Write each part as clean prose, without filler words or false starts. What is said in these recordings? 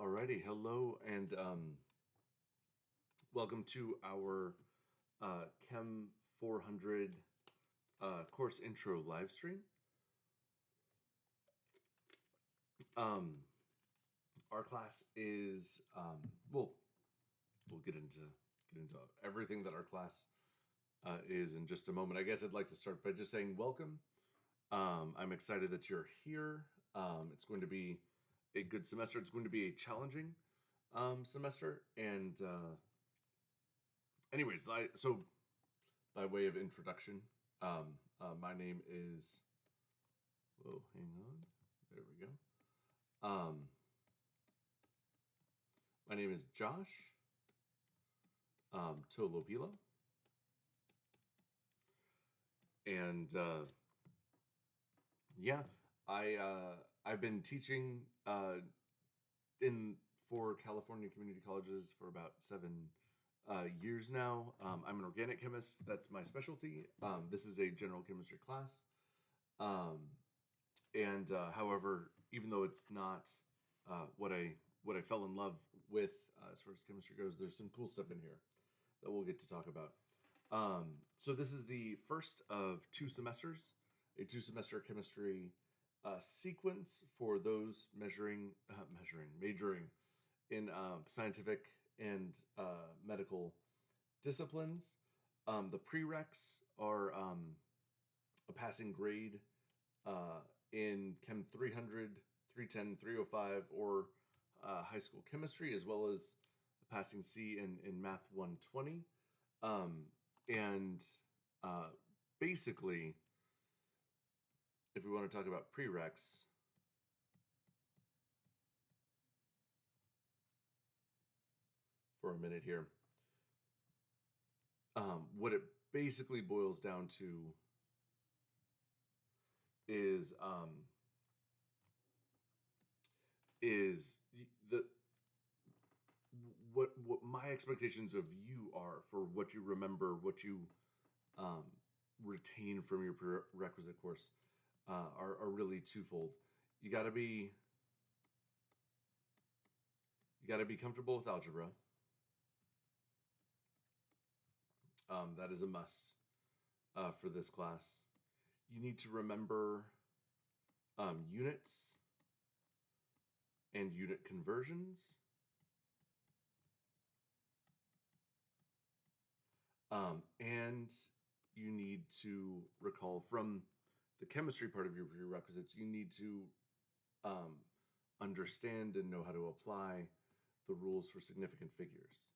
Alrighty, hello and welcome to our Chem 400 course intro live stream. Our class is we'll get into everything that our class is in just a moment. I guess I'd like to start by just saying welcome. I'm excited that you're here. It's going to be a good semester. It's going to be a challenging semester. And anyways, so by way of introduction, my name is. Whoa, hang on. There we go. My name is Josh Tolopila, and yeah, I've been teaching for California community colleges for about 7 years now. I'm an organic chemist. That's my specialty. This is a general chemistry class. However, even though it's not what I fell in love with as far as chemistry goes, there's some cool stuff in here that we'll get to talk about. So this is the first of 2 semesters, a 2-semester chemistry sequence for those majoring in scientific and medical disciplines. The prereqs are a passing grade in Chem 300, 310, 305, or high school chemistry, as well as a passing C in Math 120. Basically, if we want to talk about prereqs, for a minute here, what it basically boils down to is the what my expectations of you are for what you remember, what you retain from your prerequisite course are really twofold. You got to be comfortable with algebra. That is a must for this class. You need to remember units and unit conversions. And you need to recall from the chemistry part of your prerequisites, you need to understand and know how to apply the rules for significant figures.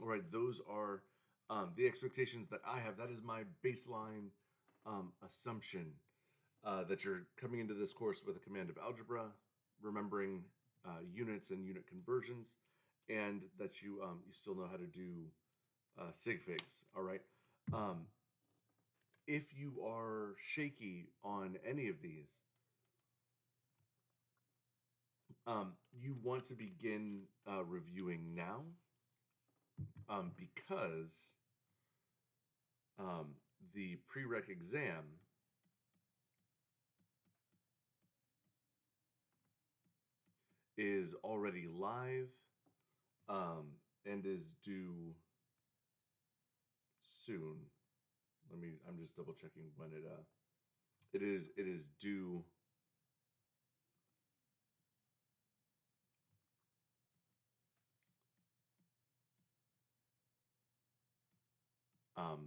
All right, those are the expectations that I have. That is my baseline assumption that you're coming into this course with a command of algebra, remembering units and unit conversions, and that you still know how to do sig figs. All right. If you are shaky on any of these, you want to begin reviewing now, because the prereq exam is already live and is due soon. I'm just double checking when it is due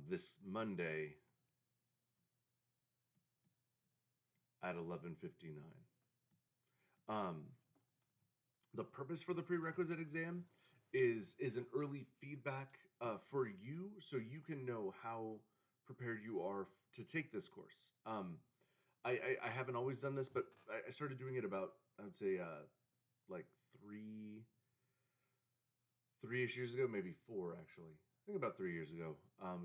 this Monday at 11:59. The purpose for the prerequisite exam is an early feedback for you, so you can know how prepared you are to take this course. I haven't always done this, but I started doing it about, I would say, like three-ish years ago, maybe 4 actually. I think about 3 years ago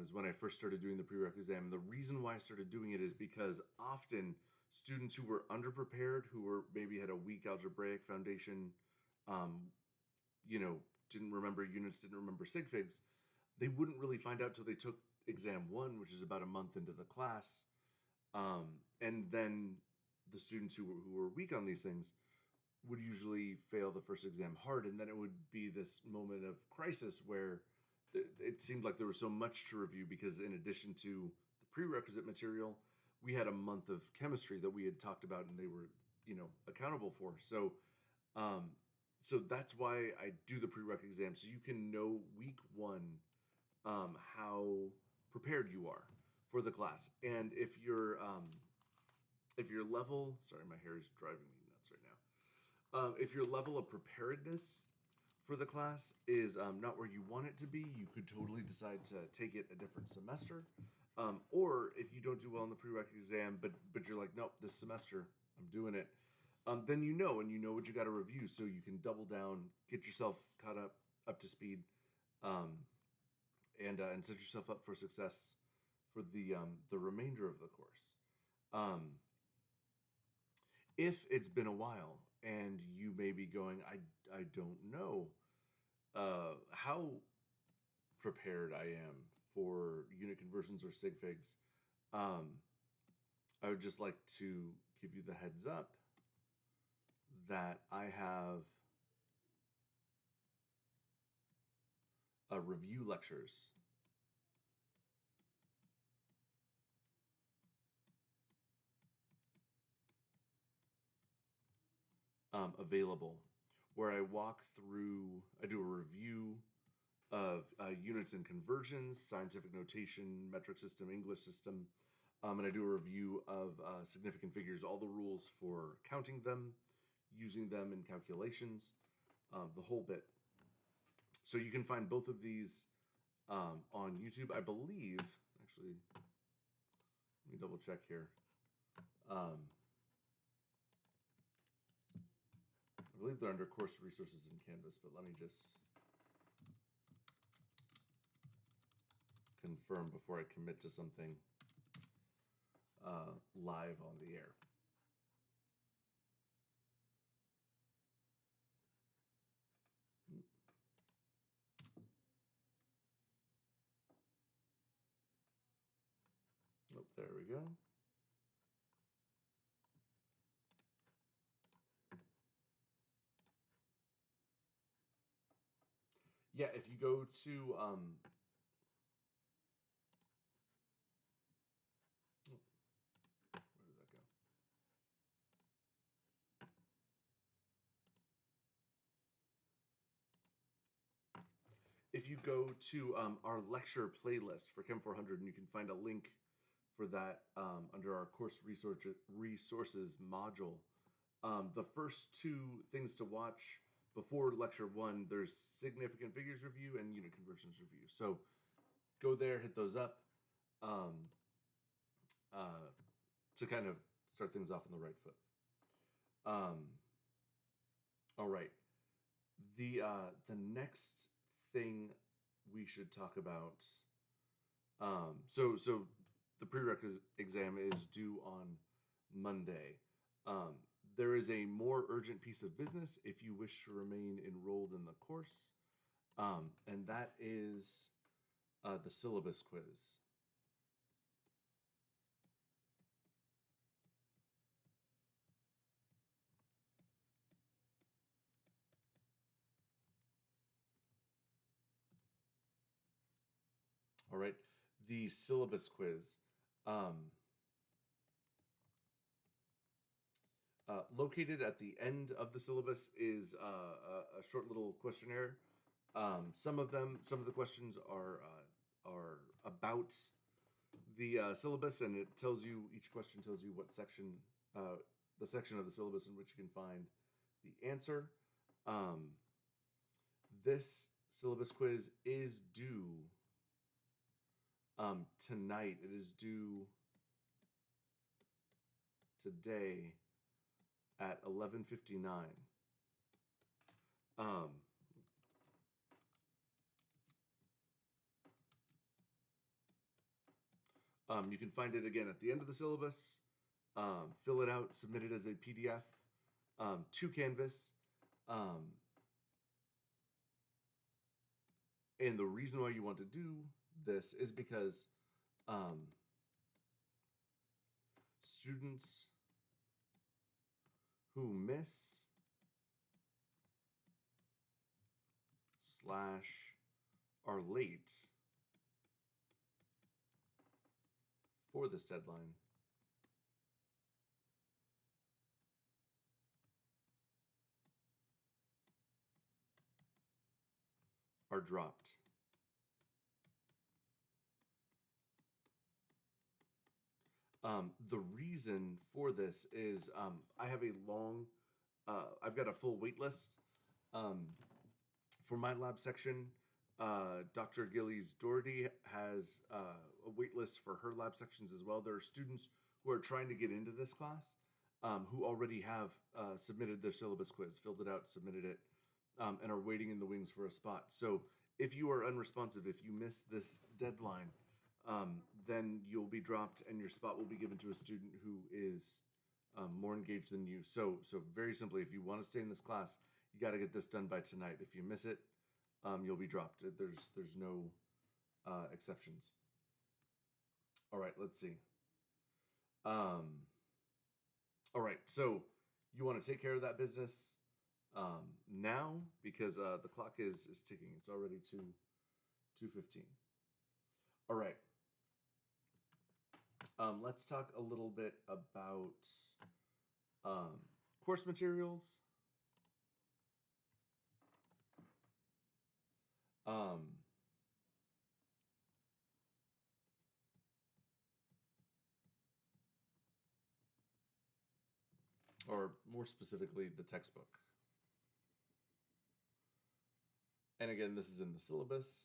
is when I first started doing the prereq exam. And the reason why I started doing it is because often students who were underprepared, maybe had a weak algebraic foundation, didn't remember units, didn't remember sig figs, they wouldn't really find out till they took exam one, which is about a month into the class. And then the students who were weak on these things would usually fail the first exam hard, and then it would be this moment of crisis where it seemed like there was so much to review, because in addition to the prerequisite material, we had a month of chemistry that we had talked about and they were, accountable for. Um, so that's why I do the prereq exam, so you can know week one how prepared you are for the class. And if your level, sorry, my hair is driving me nuts right now. If your level of preparedness for the class is not where you want it to be, you could totally decide to take it a different semester. Or if you don't do well in the prereq exam, but you're like, nope, this semester I'm doing it. Then you know what you got to review, so you can double down, get yourself caught up to speed, and set yourself up for success for the remainder of the course. If it's been a while and you may be going, I don't know how prepared I am for unit conversions or sig figs, I would just like to give you the heads up that I have review lectures available, where I do a review of units and conversions, scientific notation, metric system, English system, and I do a review of significant figures, all the rules for counting them, using them in calculations, the whole bit. So you can find both of these on YouTube, I believe. Actually, let me double check here. I believe they're under course resources in Canvas, but let me just confirm before I commit to something live on the air. Oh, there we go. Yeah, if you go to where did that go? If you go to our lecture playlist for Chem 400, and you can find a link for that under our course resources module. The first two things to watch before lecture one, there's significant figures review and unit conversions review. So go there, hit those up to kind of start things off on the right foot. All right. The next thing we should talk about. So the prerequisite exam is due on Monday. There is a more urgent piece of business if you wish to remain enrolled in the course, and that is the syllabus quiz. All right, the syllabus quiz. Located at the end of the syllabus is a short little questionnaire. Some of the questions are about the syllabus, and each question tells you what section, the section of the syllabus in which you can find the answer. This syllabus quiz is due tonight. It is due today at 11:59. You can find it again at the end of the syllabus. Fill it out, submit it as a PDF to Canvas. And the reason why you want to do this is because um, students who miss slash are late for this deadline are dropped. The reason for this is I have a long, I've got a full wait list. Um, for my lab section, Dr. Gillies Doherty has a wait list for her lab sections as well. There are students who are trying to get into this class who already have submitted their syllabus quiz, filled it out, submitted it, and are waiting in the wings for a spot. So if you are unresponsive, if you miss this deadline, then you'll be dropped and your spot will be given to a student who is more engaged than you. So very simply, if you want to stay in this class, you got to get this done by tonight. If you miss it, you'll be dropped. There's no exceptions. All right, let's see. All right, so you want to take care of that business now because the clock is ticking. It's already 2:15. All right. Let's talk a little bit about course materials. Or more specifically, the textbook. And again, this is in the syllabus.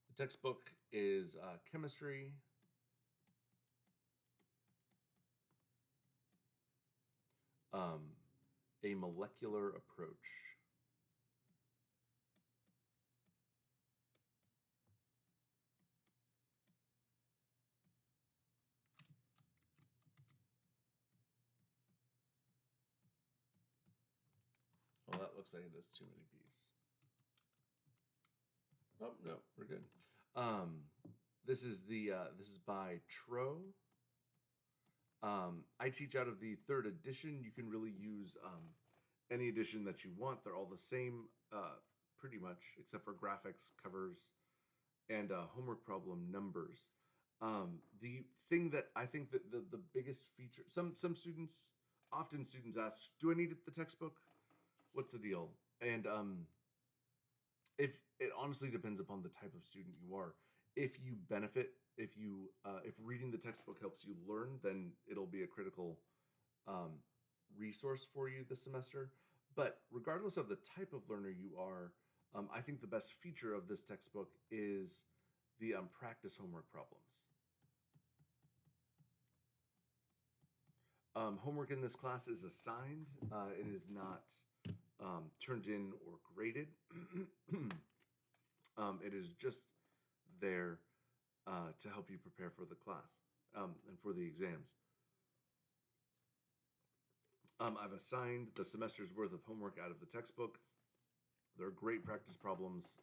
The textbook is chemistry, a molecular approach. Well, that looks like it has too many P's. Oh no, we're good. This is by Tro. I teach out of the 3rd edition. You can really use any edition that you want. They're all the same, pretty much, except for graphics, covers, and homework problem numbers. The thing that I think that the biggest feature, some students, often students ask, do I need the textbook? What's the deal? And if it honestly depends upon the type of student you are. If you benefit, if reading the textbook helps you learn, then it'll be a critical resource for you this semester. But regardless of the type of learner you are, I think the best feature of this textbook is the practice homework problems. Homework in this class is assigned. It is not turned in or graded. It is just there to help you prepare for the class and for the exams. I've assigned the semester's worth of homework out of the textbook. They're great practice problems,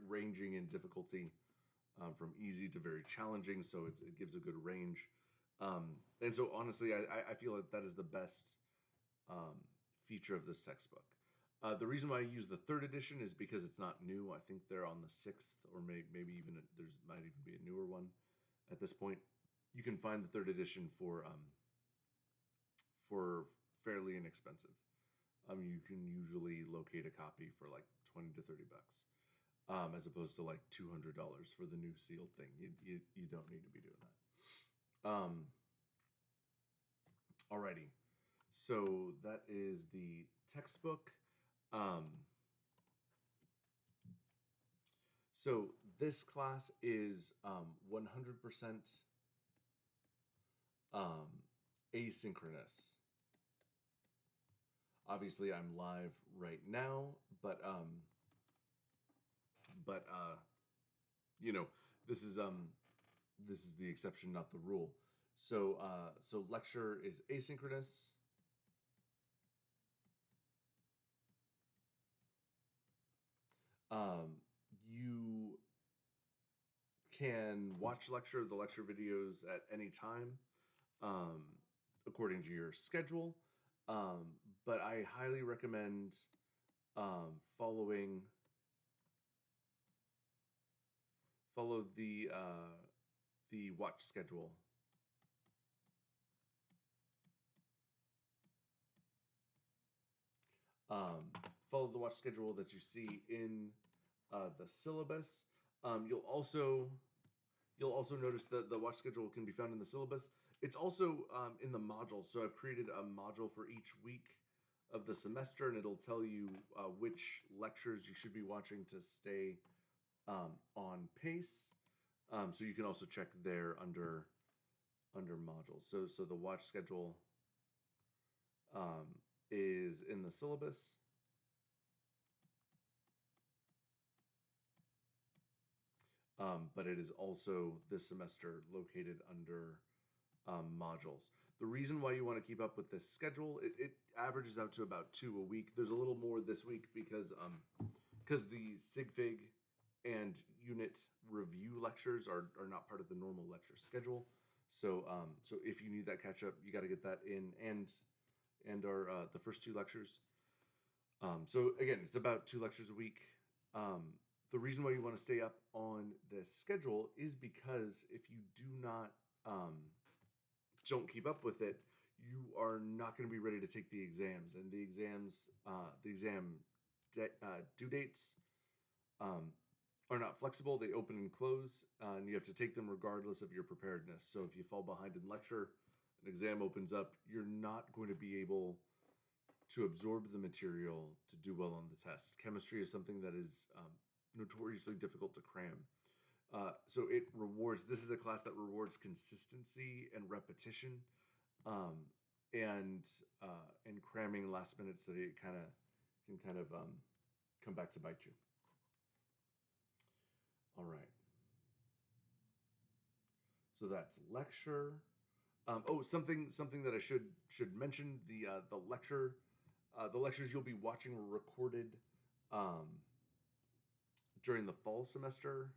ranging in difficulty from easy to very challenging, so it gives a good range. And so honestly, I feel like that is the best feature of this textbook. The reason why I use the 3rd edition is because it's not new. I think they're on the 6th, or maybe even might even be a newer one at this point. You can find the 3rd edition for fairly inexpensive. You can usually locate a copy for like $20 to $30, as opposed to like $200 for the new sealed thing. You don't need to be doing that. Alrighty, so that is the textbook. So this class is 100% asynchronous. Obviously, I'm live right now, but you know, this is the exception, not the rule. So lecture is asynchronous. You can watch the lecture videos at any time, um, according to your schedule. But I highly recommend following follow the watch schedule. Follow the watch schedule that you see in the syllabus. You'll also notice that the watch schedule can be found in the syllabus. It's also in the modules. So I've created a module for each week of the semester, and it'll tell you which lectures you should be watching to stay on pace. So you can also check there under modules. So the watch schedule is in the syllabus. But it is also this semester located under modules. The reason why you want to keep up with this schedule, it averages out to about 2 a week. There's a little more this week because the SigFig and unit review lectures are not part of the normal lecture schedule. So if you need that catch up, you got to get that in, and our the first 2 lectures. So again, it's about 2 lectures a week. The reason why you want to stay up on this schedule is because if you do not don't keep up with it, you are not going to be ready to take the exams, and the exam due dates are not flexible. They open and close, and you have to take them regardless of your preparedness. So if you fall behind in lecture, an exam opens up, you're not going to be able to absorb the material to do well on the test. Chemistry is something that is notoriously difficult to cram. So this is a class that rewards consistency and repetition, and cramming last minute so that it can come back to bite you. All right. So that's lecture. Something that I should mention, the lectures you'll be watching were recorded during the fall semester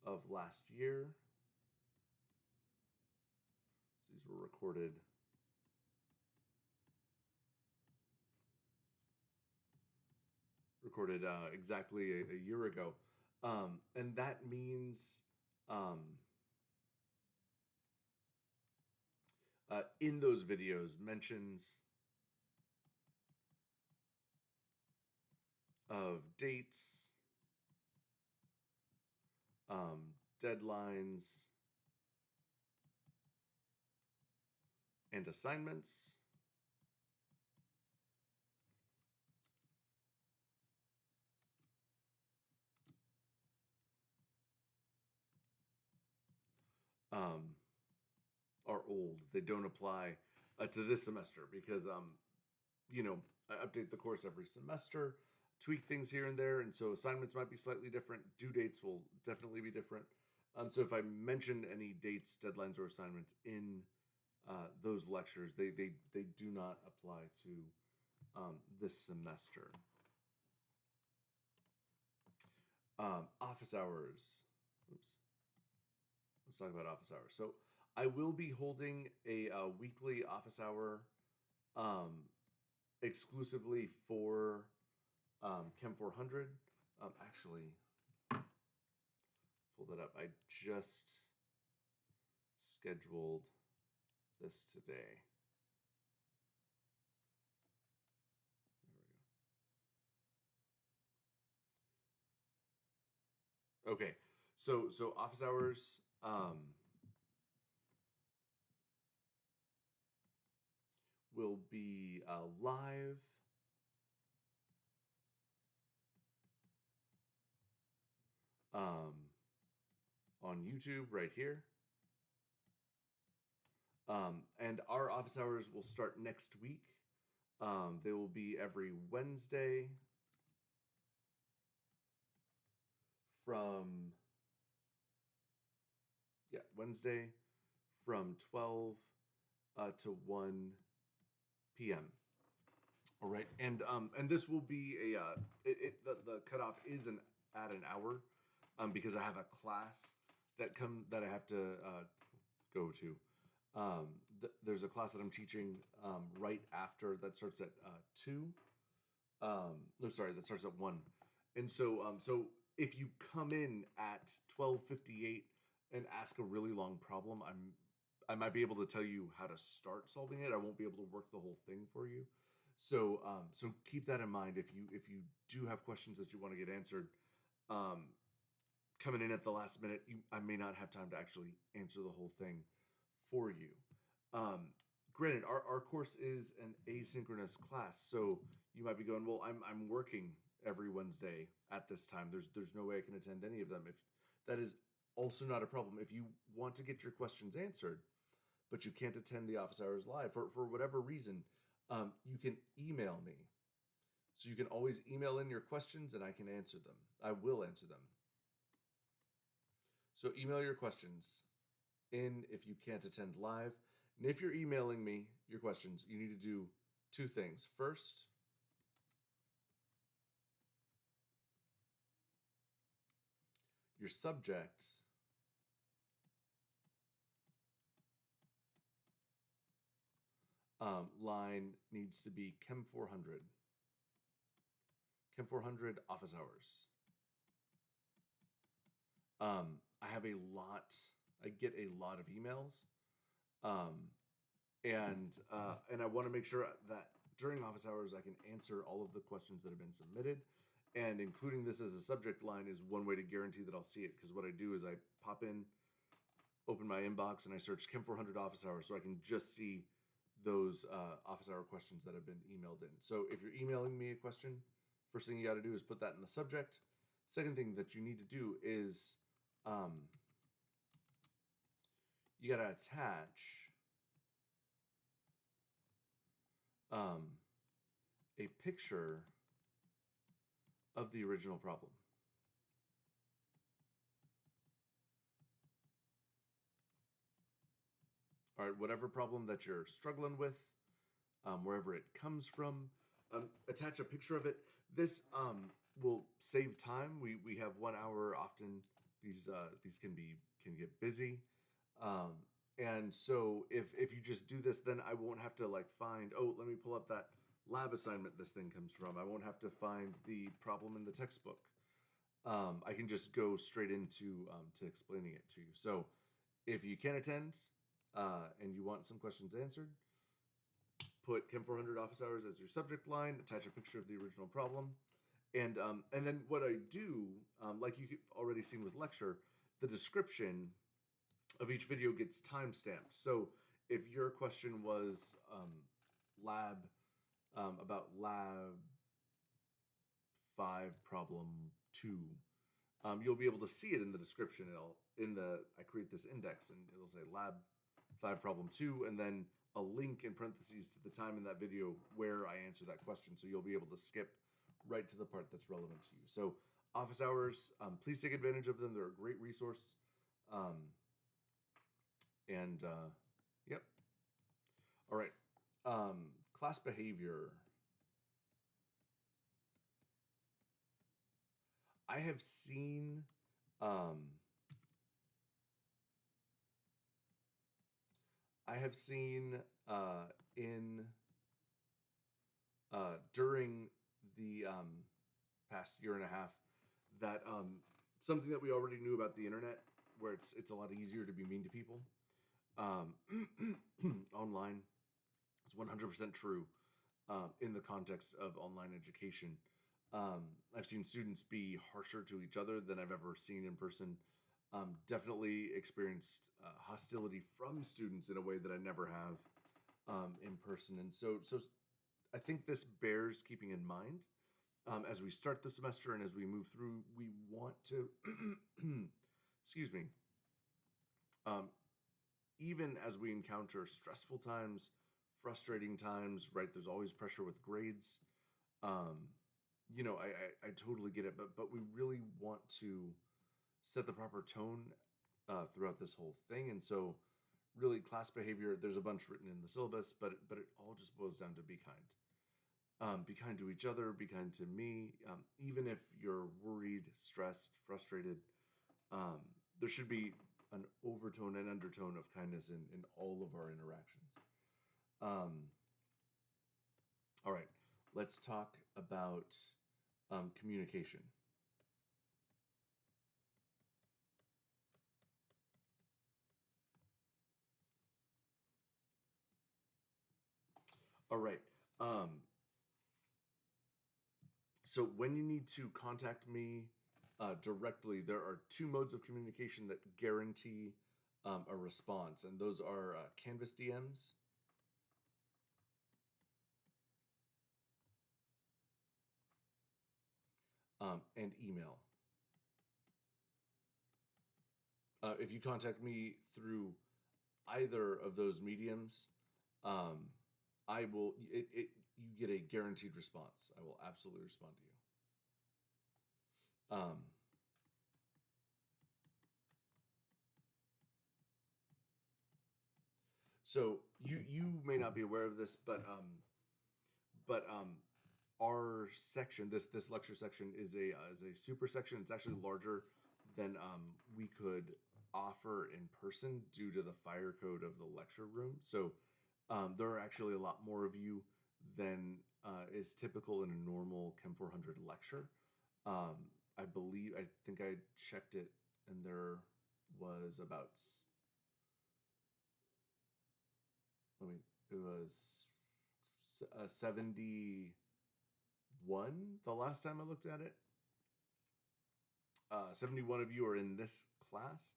of last year. So these were recorded exactly a year ago, and that means in those videos mentions of dates, deadlines, and assignments. Are old. They don't apply to this semester because I update the course every semester, tweak things here and there, and so assignments might be slightly different. Due dates will definitely be different. So if I mention any dates, deadlines, or assignments in those lectures, they do not apply to this semester. Office hours. Oops. Let's talk about office hours. So I will be holding a weekly office hour exclusively for Chem 400. Actually, pull that up. I just scheduled this today. There we go. Okay, so office hours. Will be live on YouTube right here. And our office hours will start next week. They will be every Wednesday from 12 to 1 p.m. All right, and this will be the cutoff is an add an hour because I have a class that I have to go to. There's a class that I'm teaching right after that starts at 2. No, sorry, that starts at 1. And so if you come in at 12:58 and ask a really long problem, I might be able to tell you how to start solving it. I won't be able to work the whole thing for you. So keep that in mind. If you do have questions that you want to get answered, um, coming in at the last minute, I may not have time to actually answer the whole thing for you. Um, Granted, our course is an asynchronous class, so you might be going, well, I'm working every Wednesday at this time. There's no way I can attend any of them. If that is also not a problem. If you want to get your questions answered, but you can't attend the office hours live for whatever reason, you can email me. So you can always email in your questions and I can answer them. I will answer them. So email your questions in if you can't attend live. And if you're emailing me your questions, you need to do 2 things. First, your subject line needs to be Chem 400. Chem 400 office hours. I get a lot of emails. And I want to make sure that during office hours I can answer all of the questions that have been submitted, and including this as a subject line is one way to guarantee that I'll see it, because what I do is I pop in, open my inbox, and I search Chem 400 office hours so I can just see those office hour questions that have been emailed in. So if you're emailing me a question, first thing you got to do is put that in the subject. Second thing that you need to do is you got to attach a picture of the original problem. All right, whatever problem that you're struggling with, wherever it comes from, attach a picture of it. This will save time. We have 1 hour. Often these can get busy. And so if you just do this, then I won't have to like find, oh, let me pull up that lab assignment this thing comes from. I won't have to find the problem in the textbook. I can just go straight into to explaining it to you. So if you can attend and you want some questions answered, put Chem 400 office hours as your subject line, attach a picture of the original problem. And then what I do, like you've already seen with lecture, the description of each video gets timestamped. So if your question was about lab 5 problem 2, you'll be able to see it in the description. I create this index and it'll say lab 5 problem 2 and then a link in parentheses to the time in that video where I answer that question. So you'll be able to skip right to the part that's relevant to you. So office hours, please take advantage of them. They're a great resource. Yep. All right. Class behavior. I have seen during the past year and a half that something that we already knew about the internet, where it's a lot easier to be mean to people online, is 100% true in the context of online education. I've seen students be harsher to each other than I've ever seen in person. Definitely experienced hostility from students in a way that I never have in person. And so I think this bears keeping in mind as we start the semester and as we move through. We want to, excuse me, even as we encounter stressful times, frustrating times, right? There's always pressure with grades. I totally get it, but we really want to set the proper tone throughout this whole thing. And so really class behavior, there's a bunch written in the syllabus, but it all just boils down to be kind. Be kind to each other, be kind to me. Even if you're worried, stressed, frustrated, um, there should be an overtone and undertone of kindness in all of our interactions. Um, all right, let's talk about communication. All right. Um, so when you need to contact me directly, there are two modes of communication that guarantee a response, and those are Canvas DMs and email. If you contact me through either of those mediums, um, I will. You get a guaranteed response. I will absolutely respond to you. So you may not be aware of this, but our section, this lecture section, is a super section. It's actually larger than we could offer in person due to the fire code of the lecture room. So there are actually a lot more of you than is typical in a normal Chem 400 lecture. I think I checked it, and there was about, let me, it was 71 the last time I looked at it. 71 of you are in this class.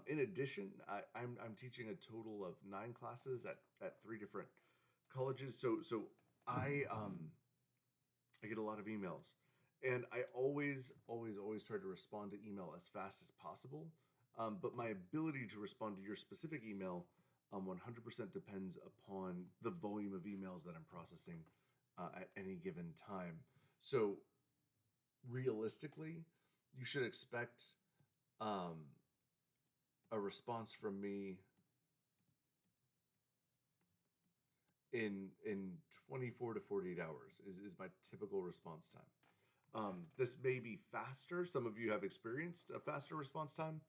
In addition, I'm teaching a total of 9 classes at 3 different colleges. So I I get a lot of emails, and I always try to respond to email as fast as possible. But my ability to respond to your specific email 100% depends upon the volume of emails that I'm processing at any given time. So realistically, you should expect a response from me in 24 to 48 hours is my typical response time. This may be faster. Some of you have experienced a faster response time.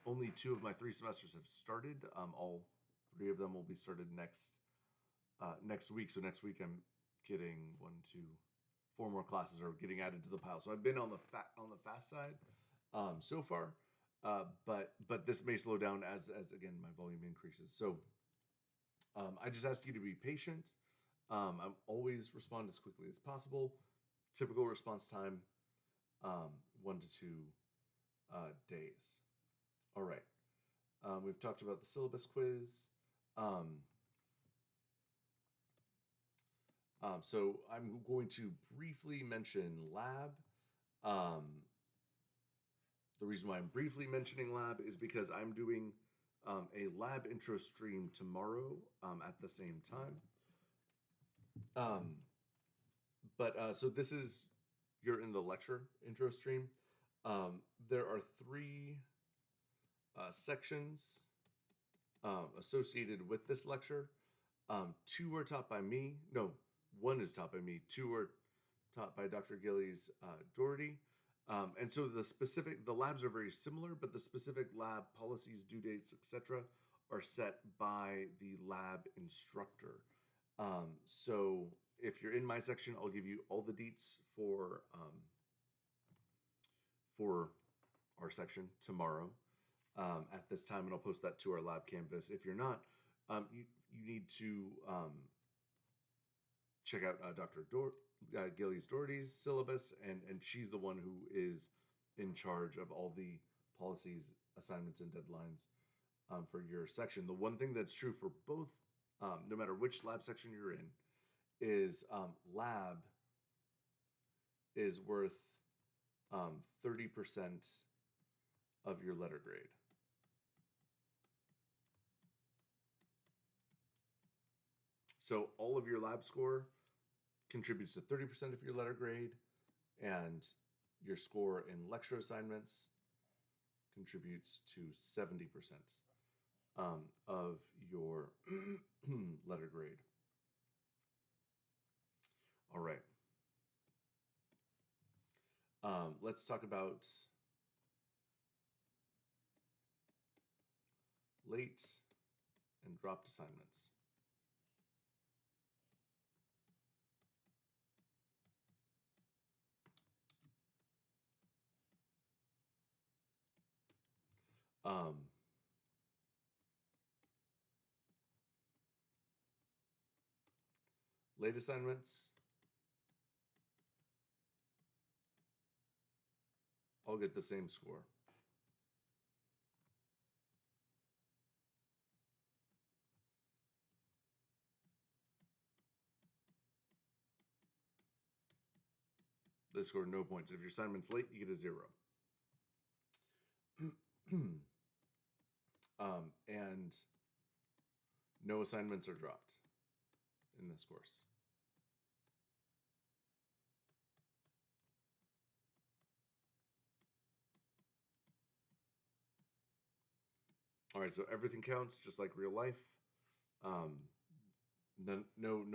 Only 2 of my 3 semesters have started. All 3 of them will be started next week. So next week I'm getting 1, 2, 4 more classes are getting added to the pile. So I've been on the fast side so far, but this may slow down as again my volume increases. So I just ask you to be patient. I'm always respond as quickly as possible. Typical response time, 1 to 2 days. All right. We've talked about the syllabus quiz. So I'm going to briefly mention lab. The reason why I'm briefly mentioning lab is because I'm doing a lab intro stream tomorrow at the same time. So this is, you're in the lecture intro stream. There are 3 sections associated with this lecture. 2 are taught by me. No, 1 is taught by me. 2 are taught by Dr. Gillies Doherty. And so the labs are very similar, but the specific lab policies, due dates, etc., are set by the lab instructor. So if you're in my section, I'll give you all the deets for our section tomorrow at this time, and I'll post that to our lab canvas. If you're not, you need to check out Dr. Gillies Doherty's syllabus, and she's the one who is in charge of all the policies, assignments, and deadlines for your section. The one thing that's true for both, no matter which lab section you're in, is lab is worth 30% of your letter grade. So all of your lab score contributes to 30% of your letter grade, and your score in lecture assignments contributes to 70% of your letter grade. All right. Let's talk about late and dropped assignments. Late assignments, I'll get the same score. They score no points. If your assignment's late, you get a 0. And no assignments are dropped in this course. All right, so everything counts, just like real life. No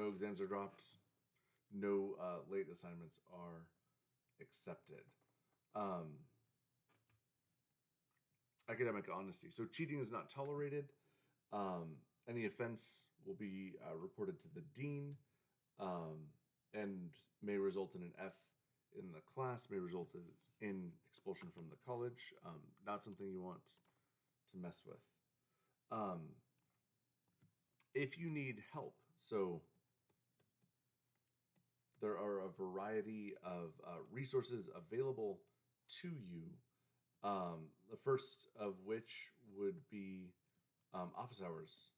exams are dropped. No late assignments are accepted. Academic honesty. So cheating is not tolerated. Any offense will be reported to the dean and may result in an F in the class, may result in expulsion from the college. Not something you want to mess with. If you need help, so there are a variety of resources available to you. The first of which would be office hours.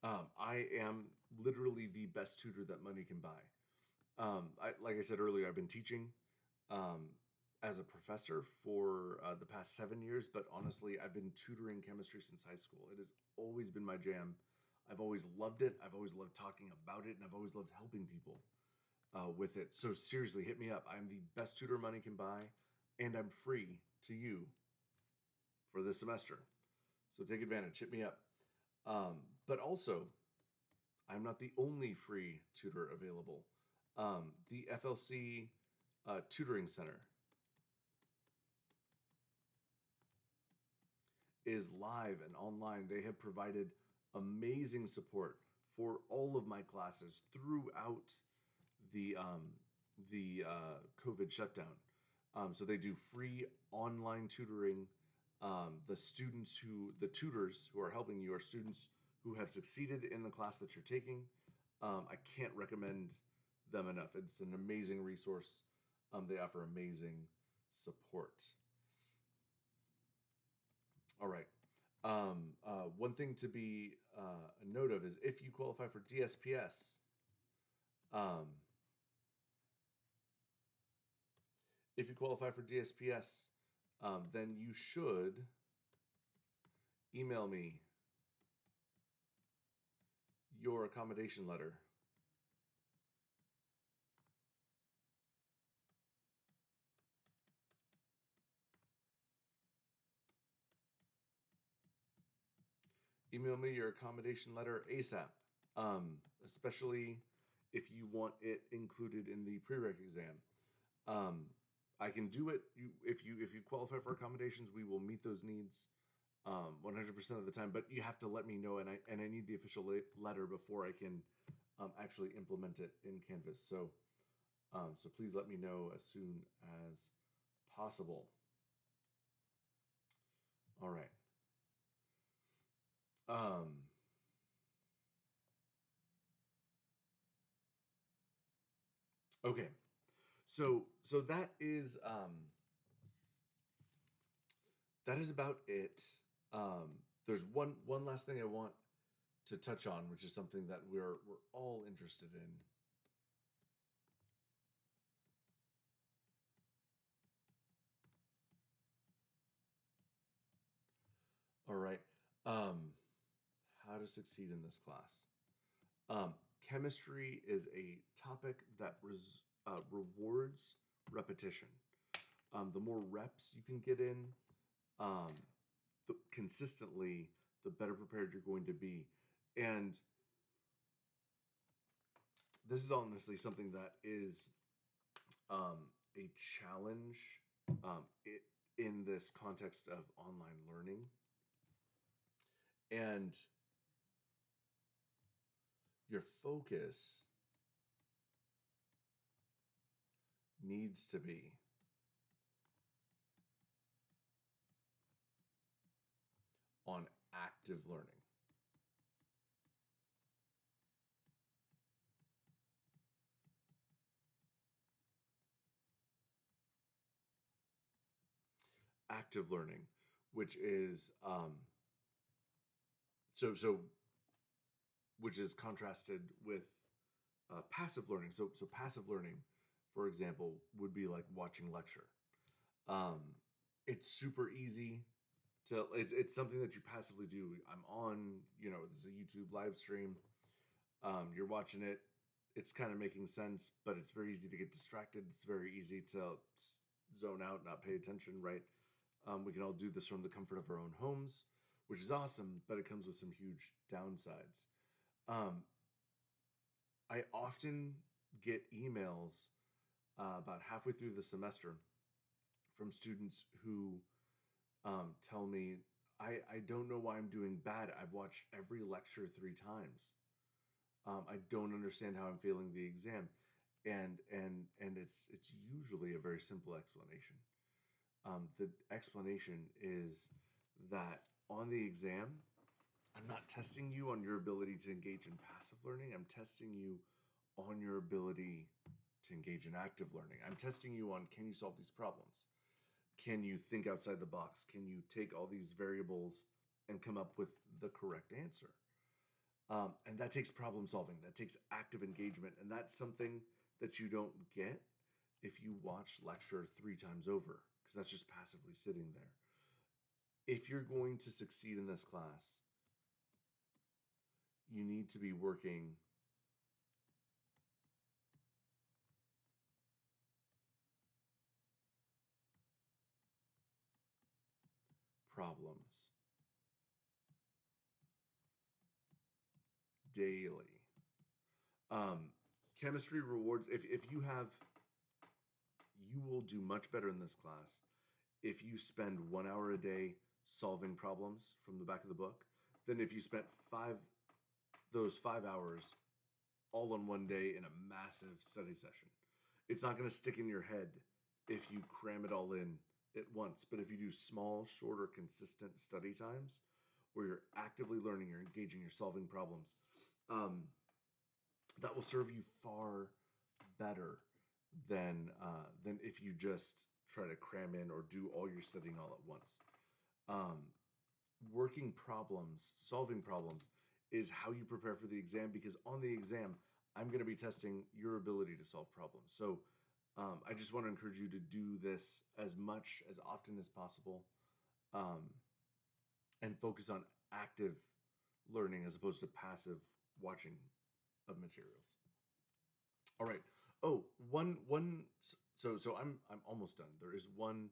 I am literally the best tutor that money can buy. Like I said earlier, I've been teaching as a professor for the past 7 years, but honestly, I've been tutoring chemistry since high school. It has always been my jam. I've always loved it. I've always loved talking about it, and I've always loved helping people with it. So seriously, hit me up. I'm the best tutor money can buy, and I'm free to you for this semester. So take advantage. Hit me up. But also, I'm not the only free tutor available. The FLC Tutoring Center is live and online. They have provided amazing support for all of my classes throughout the COVID shutdown. So they do free online tutoring. The tutors who are helping you are students who have succeeded in the class that you're taking. I can't recommend them enough. It's an amazing resource. They offer amazing support. All right. One thing to be a note of is if you qualify for DSPS, then you should email me your accommodation letter. Email me your accommodation letter ASAP, especially if you want it included in the prereq exam. I can do it. If you qualify for accommodations, we will meet those needs 100% of the time. But you have to let me know, and I need the official letter before I can actually implement it in Canvas. So please let me know as soon as possible. All right. Okay. So that is about it. There's one last thing I want to touch on, which is something that we're all interested in. All right. How to succeed in this class. Chemistry is a topic that rewards repetition. The more reps you can get in consistently, the better prepared you're going to be. And this is honestly something that is a challenge in this context of online learning. And your focus needs to be on active learning. Active learning, which is which is contrasted with passive learning. So passive learning, for example, would be like watching lecture. It's super easy to. It's something that you passively do. I'm on, this is a YouTube live stream. You're watching it. It's kind of making sense, but it's very easy to get distracted. It's very easy to zone out, not pay attention, right? We can all do this from the comfort of our own homes, which is awesome, but it comes with some huge downsides. I often get emails about halfway through the semester from students who tell me, I don't know why I'm doing bad. I've watched every lecture 3 times. I don't understand how I'm failing the exam. And it's usually a very simple explanation. The explanation is that on the exam, I'm not testing you on your ability to engage in passive learning. I'm testing you on your ability to engage in active learning. I'm testing you on, can you solve these problems? Can you think outside the box? Can you take all these variables and come up with the correct answer? And that takes problem solving. That takes active engagement. And that's something that you don't get if you watch lecture 3 times over, because that's just passively sitting there. If you're going to succeed in this class, you need to be working problems daily. Chemistry rewards, if you have, you will do much better in this class if you spend 1 hour a day solving problems from the back of the book than if you spent those 5 hours all on one day in a massive study session. It's not going to stick in your head if you cram it all in at once, but if you do small, shorter, consistent study times where you're actively learning, you're engaging, you're solving problems, that will serve you far better than if you just try to cram in or do all your studying all at once. Working problems, solving problems, is how you prepare for the exam, because on the exam, I'm going to be testing your ability to solve problems. So I just want to encourage you to do this as much, as often as possible, and focus on active learning as opposed to passive watching of materials. All right. Oh, so I'm almost done. There is one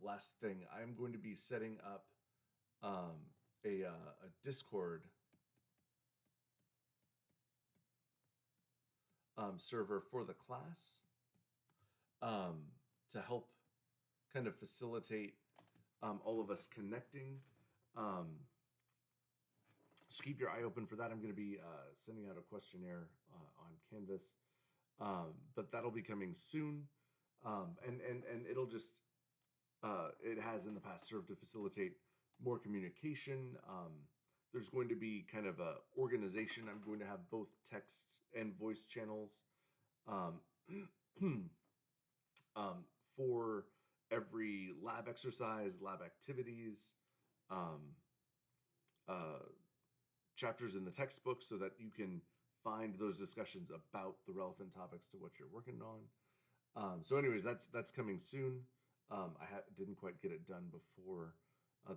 last thing. I'm going to be setting up a Discord server for the class to help kind of facilitate all of us connecting. So keep your eye open for that. I'm going to be sending out a questionnaire on Canvas, but that'll be coming soon. And it'll just, it has in the past served to facilitate more communication. There's going to be kind of a organization. I'm going to have both text and voice channels for every lab exercise, lab activities, chapters in the textbook, so that you can find those discussions about the relevant topics to what you're working on. So anyways, that's coming soon. I didn't quite get it done before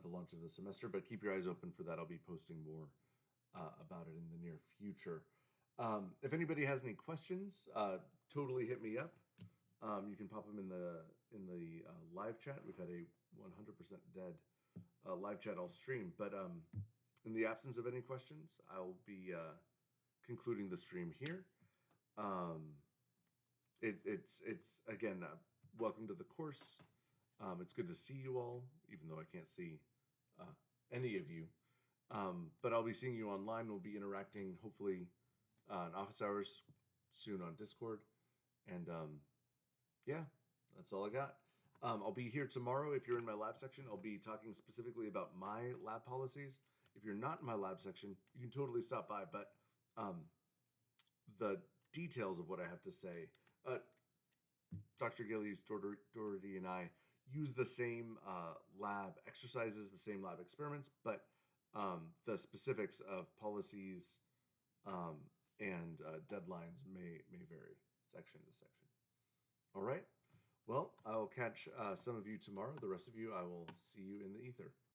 the launch of the semester, but keep your eyes open for that. I'll be posting more about it in the near future. If anybody has any questions, totally hit me up. You can pop them in the live chat. We've had a 100% dead live chat all stream, but In the absence of any questions, I'll be concluding the stream here. It's again, welcome to the course. It's good to see you all, even though I can't see any of you. But I'll be seeing you online. We'll be interacting, hopefully, in office hours soon on Discord. And yeah, that's all I got. I'll be here tomorrow. If you're in my lab section, I'll be talking specifically about my lab policies. If you're not in my lab section, you can totally stop by. But the details of what I have to say, Dr. Gillies, Doherty, and I use the same lab exercises, the same lab experiments, but the specifics of policies and deadlines may vary section to section. All right. Well, I will catch some of you tomorrow. The rest of you, I will see you in the ether.